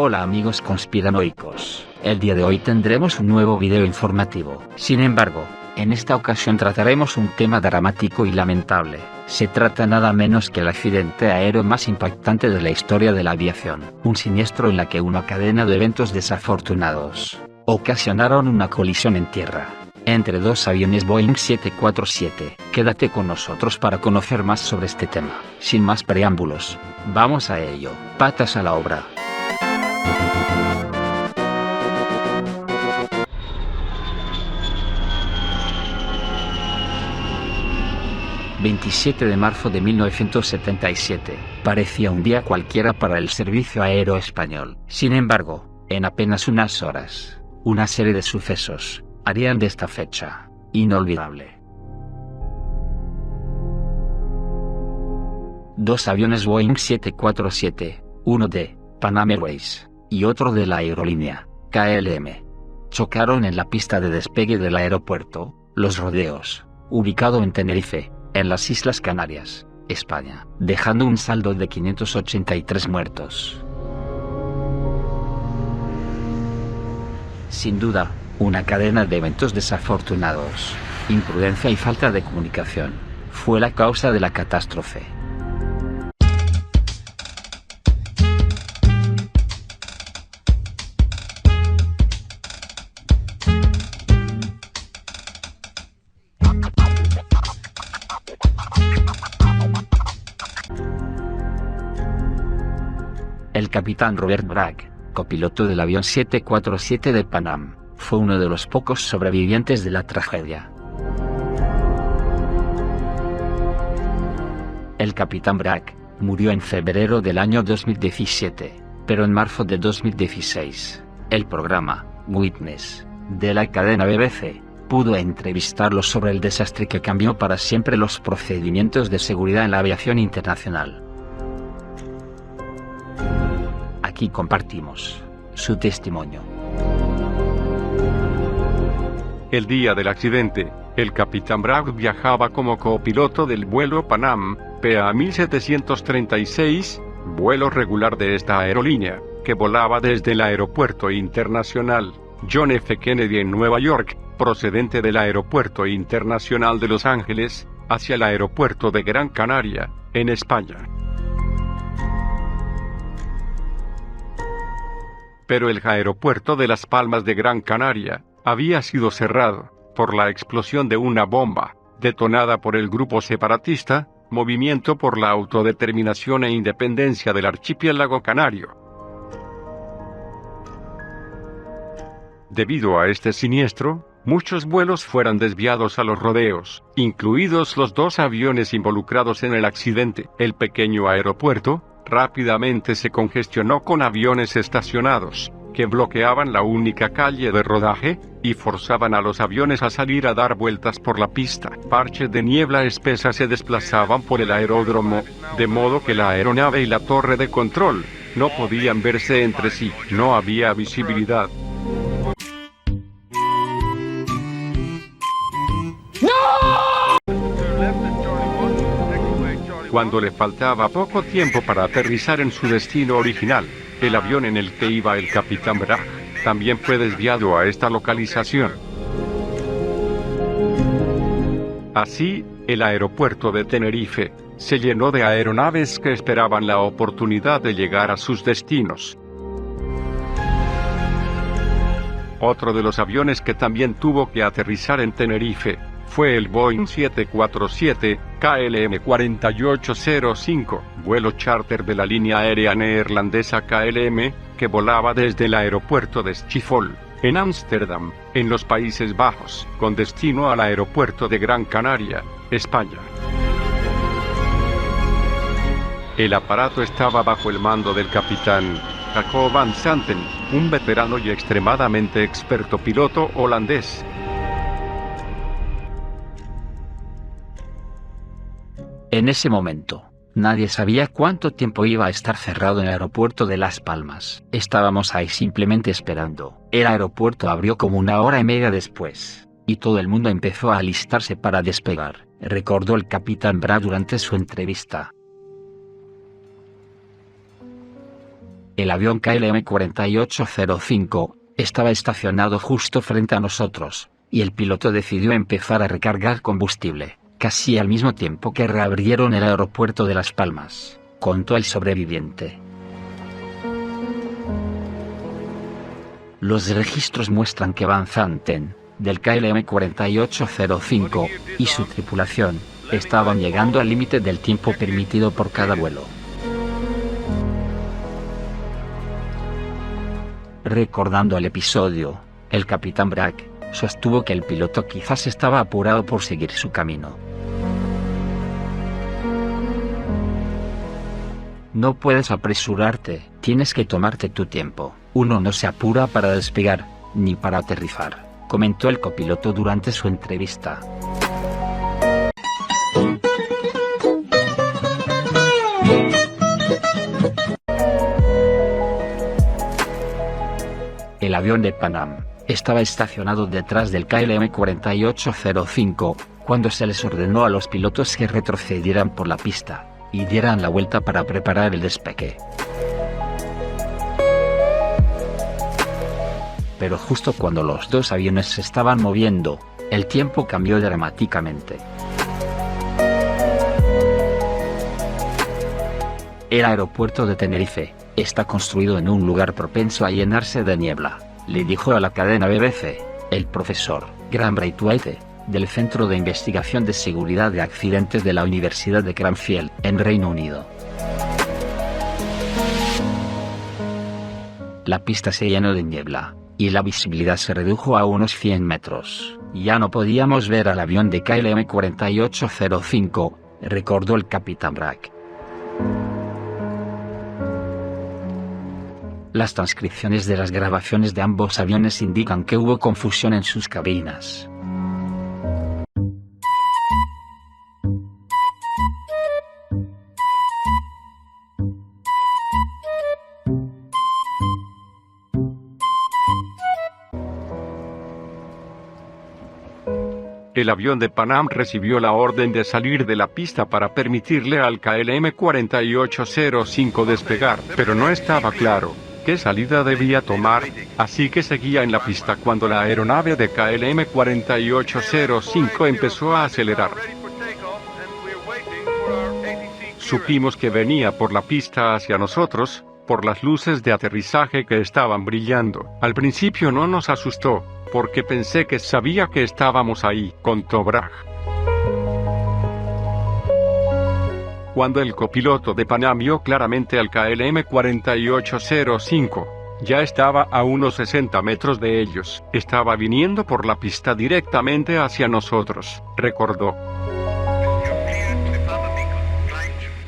Hola amigos conspiranoicos, el día de hoy tendremos un nuevo video informativo. Sin embargo, en esta ocasión trataremos un tema dramático y lamentable. Se trata nada menos que el accidente aéreo más impactante de la historia de la aviación. Un siniestro en la que una cadena de eventos desafortunados ocasionaron una colisión en tierra entre dos aviones Boeing 747. Quédate con nosotros para conocer más sobre este tema. Sin más preámbulos, vamos a ello. Patas a la obra. ...27 de marzo de 1977... parecía un día cualquiera para el servicio aéreo español. Sin embargo, en apenas unas horas, una serie de sucesos harían de esta fecha inolvidable. Dos aviones Boeing 747, uno de Panam Airways y otro de la aerolínea KLM, chocaron en la pista de despegue del aeropuerto Los Rodeos, ubicado en Tenerife, en las Islas Canarias, España, dejando un saldo de 583 muertos. Sin duda, una cadena de eventos desafortunados, imprudencia y falta de comunicación, fue la causa de la catástrofe. El capitán Robert Bragg, copiloto del avión 747 de Panam, fue uno de los pocos sobrevivientes de la tragedia. El capitán Bragg murió en febrero del año 2017, pero en marzo de 2016, el programa Witness de la cadena BBC pudo entrevistarlo sobre el desastre que cambió para siempre los procedimientos de seguridad en la aviación internacional. Aquí compartimos su testimonio. El día del accidente, el capitán Bragg viajaba como copiloto del vuelo Panam PA 1736, vuelo regular de esta aerolínea, que volaba desde el aeropuerto internacional John F. Kennedy en Nueva York, procedente del aeropuerto internacional de Los Ángeles, hacia el aeropuerto de Gran Canaria, en España. Pero el aeropuerto de Las Palmas de Gran Canaria había sido cerrado por la explosión de una bomba, detonada por el grupo separatista, Movimiento por la Autodeterminación e Independencia del Archipiélago Canario. Debido a este siniestro, muchos vuelos fueron desviados a Los Rodeos, incluidos los dos aviones involucrados en el accidente. El pequeño aeropuerto rápidamente se congestionó con aviones estacionados, que bloqueaban la única calle de rodaje, y forzaban a los aviones a salir a dar vueltas por la pista. Parches de niebla espesa se desplazaban por el aeródromo, de modo que la aeronave y la torre de control no podían verse entre sí. No había visibilidad. Cuando le faltaba poco tiempo para aterrizar en su destino original, el avión en el que iba el capitán Bragg también fue desviado a esta localización. Así, el aeropuerto de Tenerife se llenó de aeronaves que esperaban la oportunidad de llegar a sus destinos. Otro de los aviones que también tuvo que aterrizar en Tenerife fue el Boeing 747 KLM 4805, vuelo charter de la línea aérea neerlandesa KLM, que volaba desde el aeropuerto de Schiphol, en Ámsterdam, en los Países Bajos, con destino al aeropuerto de Gran Canaria, España. El aparato estaba bajo el mando del capitán Jacob van Santen, un veterano y extremadamente experto piloto holandés. En ese momento, nadie sabía cuánto tiempo iba a estar cerrado en el aeropuerto de Las Palmas. Estábamos ahí simplemente esperando. El aeropuerto abrió como una hora y media después, y todo el mundo empezó a alistarse para despegar, recordó el capitán Bragg durante su entrevista. El avión KLM-4805 estaba estacionado justo frente a nosotros, y el piloto decidió empezar a recargar combustible, casi al mismo tiempo que reabrieron el aeropuerto de Las Palmas, contó el sobreviviente. Los registros muestran que Van Zanten, del KLM-4805, y su tripulación, estaban llegando al límite del tiempo permitido por cada vuelo. Recordando el episodio, el capitán Bragg sostuvo que el piloto quizás estaba apurado por seguir su camino. No puedes apresurarte, tienes que tomarte tu tiempo. Uno no se apura para despegar, ni para aterrizar, comentó el copiloto durante su entrevista. El avión de Pan Am estaba estacionado detrás del KLM-4805, cuando se les ordenó a los pilotos que retrocedieran por la pista y dieran la vuelta para preparar el despegue. Pero justo cuando los dos aviones se estaban moviendo, el tiempo cambió dramáticamente. El aeropuerto de Tenerife está construido en un lugar propenso a llenarse de niebla, le dijo a la cadena BBC, el profesor Graham Braithwaite, del Centro de Investigación de Seguridad de Accidentes de la Universidad de Cranfield, en Reino Unido. La pista se llenó de niebla, y la visibilidad se redujo a unos 100 metros. Ya no podíamos ver al avión de KLM-4805, recordó el capitán Bragg. Las transcripciones de las grabaciones de ambos aviones indican que hubo confusión en sus cabinas. El avión de Pan Am recibió la orden de salir de la pista para permitirle al KLM-4805 despegar, pero no estaba claro qué salida debía tomar, así que seguía en la pista cuando la aeronave de KLM-4805 empezó a acelerar. Supimos que venía por la pista hacia nosotros, por las luces de aterrizaje que estaban brillando. Al principio no nos asustó, porque pensé que sabía que estábamos ahí, contó Bragg. Cuando el copiloto de Pan Am vio claramente al KLM-4805, ya estaba a unos 60 metros de ellos. Estaba viniendo por la pista directamente hacia nosotros, recordó.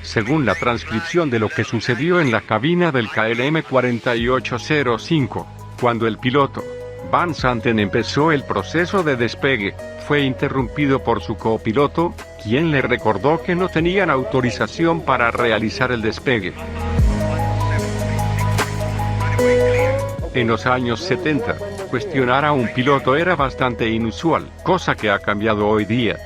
Según la transcripción de lo que sucedió en la cabina del KLM-4805, cuando el piloto Van Zanten empezó el proceso de despegue, fue interrumpido por su copiloto, quien le recordó que no tenían autorización para realizar el despegue. En los años 70, cuestionar a un piloto era bastante inusual, cosa que ha cambiado hoy día.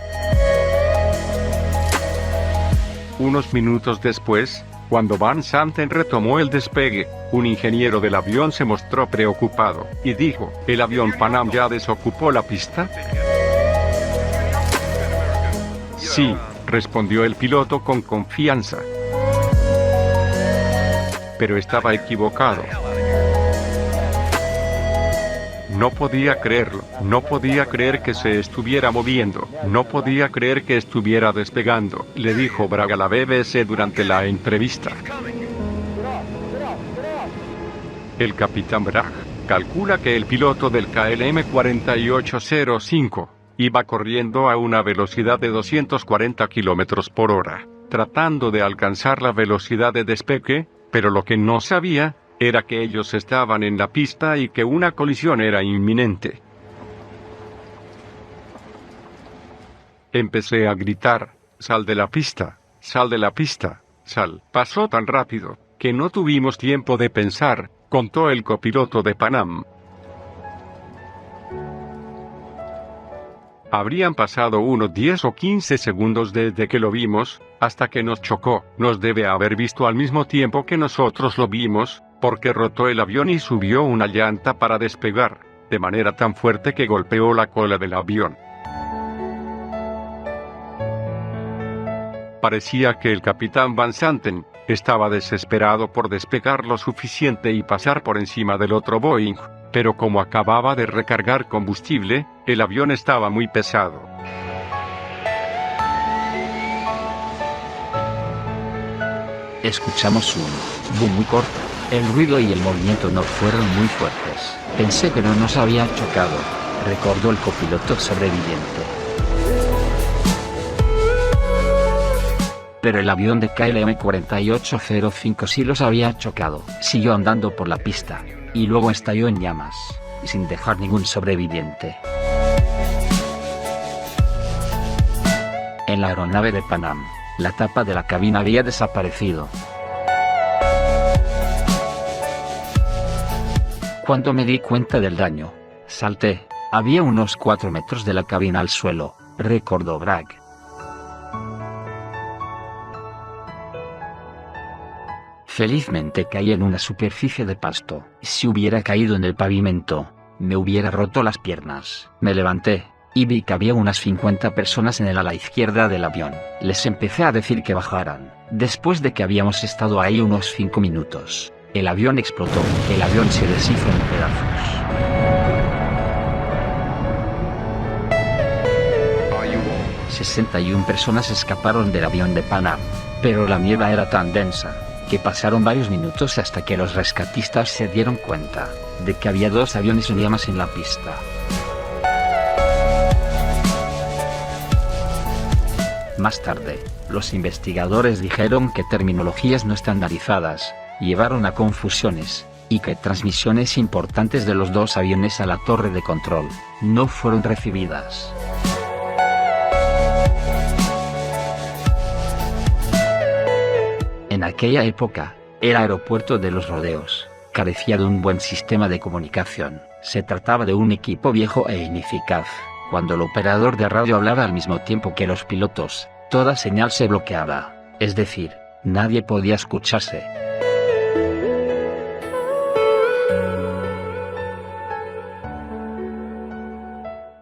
Unos minutos después, cuando Van Zanten retomó el despegue, un ingeniero del avión se mostró preocupado, y dijo, ¿el avión Pan Am ya desocupó la pista? Sí, respondió el piloto con confianza. Pero estaba equivocado. No podía creerlo, no podía creer que se estuviera moviendo, no podía creer que estuviera despegando, le dijo Bragg a la BBC durante la entrevista. El capitán Bragg calcula que el piloto del KLM-4805 iba corriendo a una velocidad de 240 km por hora, tratando de alcanzar la velocidad de despegue, pero lo que no sabía era que ellos estaban en la pista y que una colisión era inminente. Empecé a gritar, «¡Sal de la pista! ¡Sal de la pista! ¡Sal!». Pasó tan rápido que no tuvimos tiempo de pensar, contó el copiloto de Pan Am. Habrían pasado unos 10 o 15 segundos desde que lo vimos, hasta que nos chocó. Nos debe haber visto al mismo tiempo que nosotros lo vimos, porque rotó el avión y subió una llanta para despegar, de manera tan fuerte que golpeó la cola del avión. Parecía que el capitán Van Santen estaba desesperado por despegar lo suficiente y pasar por encima del otro Boeing, pero como acababa de recargar combustible, el avión estaba muy pesado. Escuchamos un boom muy corto. El ruido y el movimiento no fueron muy fuertes. Pensé que no nos había chocado, recordó el copiloto sobreviviente. Pero el avión de KLM 4805 sí los había chocado. Siguió andando por la pista, y luego estalló en llamas, sin dejar ningún sobreviviente. En la aeronave de Pan Am, la tapa de la cabina había desaparecido. Cuando me di cuenta del daño, salté. Había unos 4 metros de la cabina al suelo, recordó Bragg. Felizmente caí en una superficie de pasto. Si hubiera caído en el pavimento, me hubiera roto las piernas. Me levanté, y vi que había unas 50 personas en el ala izquierda del avión. Les empecé a decir que bajaran. Después de que habíamos estado ahí unos 5 minutos, el avión explotó. El avión se deshizo en pedazos. 61 personas escaparon del avión de Pan Am, pero la niebla era tan densa que pasaron varios minutos hasta que los rescatistas se dieron cuenta de que había 2 aviones en llamas en la pista. Más tarde, los investigadores dijeron que terminologías no estandarizadas llevaron a confusiones, y que transmisiones importantes de los 2 aviones a la torre de control no fueron recibidas. En aquella época, el aeropuerto de Los Rodeos carecía de un buen sistema de comunicación. Se trataba de un equipo viejo e ineficaz. Cuando el operador de radio hablaba al mismo tiempo que los pilotos, toda señal se bloqueaba. Es decir, nadie podía escucharse.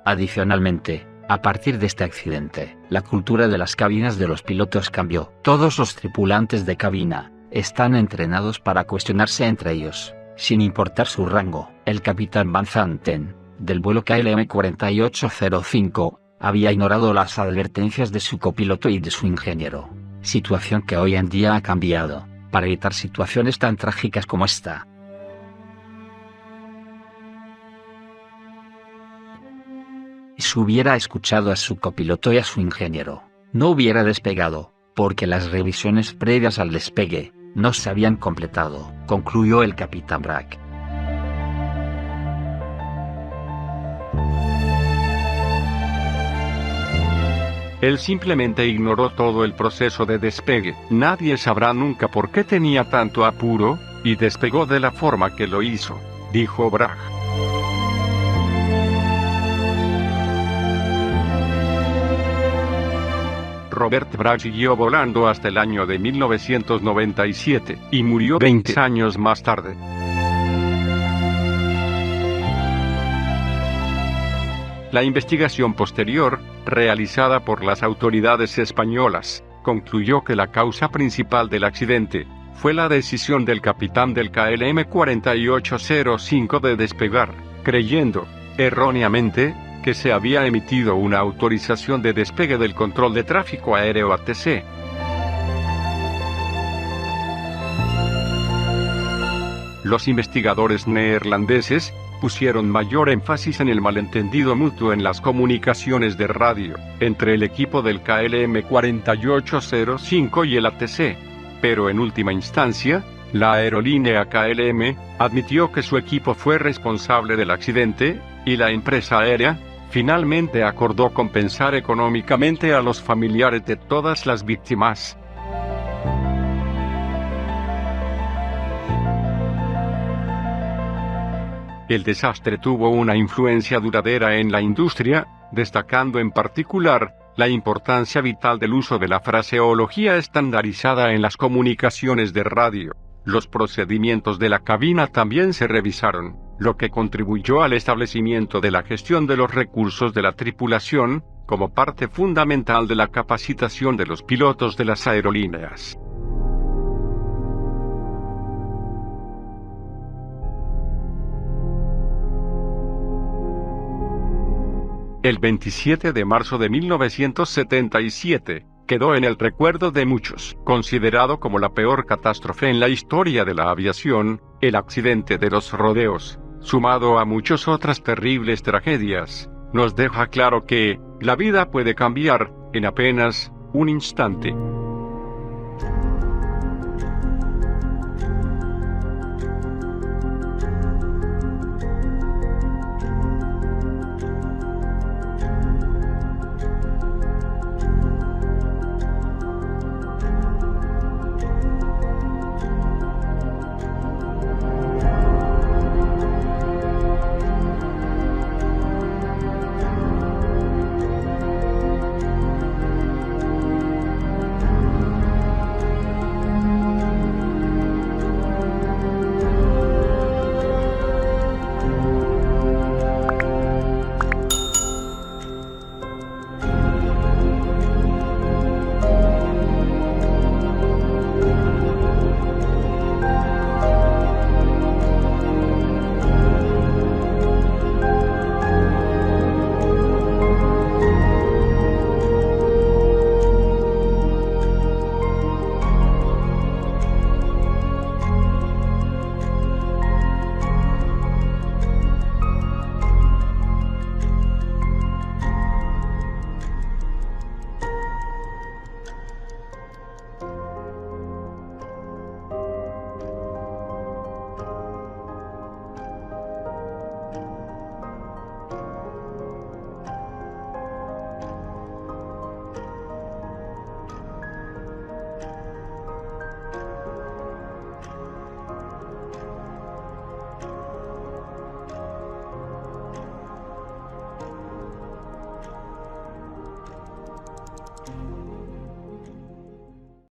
Adicionalmente, a partir de este accidente, la cultura de las cabinas de los pilotos cambió. Todos los tripulantes de cabina están entrenados para cuestionarse entre ellos, sin importar su rango. El capitán Van Santen, del vuelo KLM 4805, había ignorado las advertencias de su copiloto y de su ingeniero, situación que hoy en día ha cambiado, para evitar situaciones tan trágicas como esta. Si hubiera escuchado a su copiloto y a su ingeniero, no hubiera despegado, porque las revisiones previas al despegue no se habían completado, concluyó el capitán Bragg. Él simplemente ignoró todo el proceso de despegue. Nadie sabrá nunca por qué tenía tanto apuro, y despegó de la forma que lo hizo, dijo Bragg. Robert Bragg siguió volando hasta el año de 1997, y murió 20 años más tarde. La investigación posterior, realizada por las autoridades españolas, concluyó que la causa principal del accidente fue la decisión del capitán del KLM 4805 de despegar, creyendo, erróneamente, que se había emitido una autorización de despegue del control de tráfico aéreo ATC. Los investigadores neerlandeses pusieron mayor énfasis en el malentendido mutuo en las comunicaciones de radio entre el equipo del KLM 4805 y el ATC, pero en última instancia, la aerolínea KLM admitió que su equipo fue responsable del accidente, y la empresa aérea finalmente acordó compensar económicamente a los familiares de todas las víctimas. El desastre tuvo una influencia duradera en la industria, destacando en particular la importancia vital del uso de la fraseología estandarizada en las comunicaciones de radio. Los procedimientos de la cabina también se revisaron, lo que contribuyó al establecimiento de la gestión de los recursos de la tripulación, como parte fundamental de la capacitación de los pilotos de las aerolíneas. El 27 de marzo de 1977, quedó en el recuerdo de muchos, considerado como la peor catástrofe en la historia de la aviación, el accidente de los rodeos, sumado a muchas otras terribles tragedias, nos deja claro que la vida puede cambiar en apenas un instante.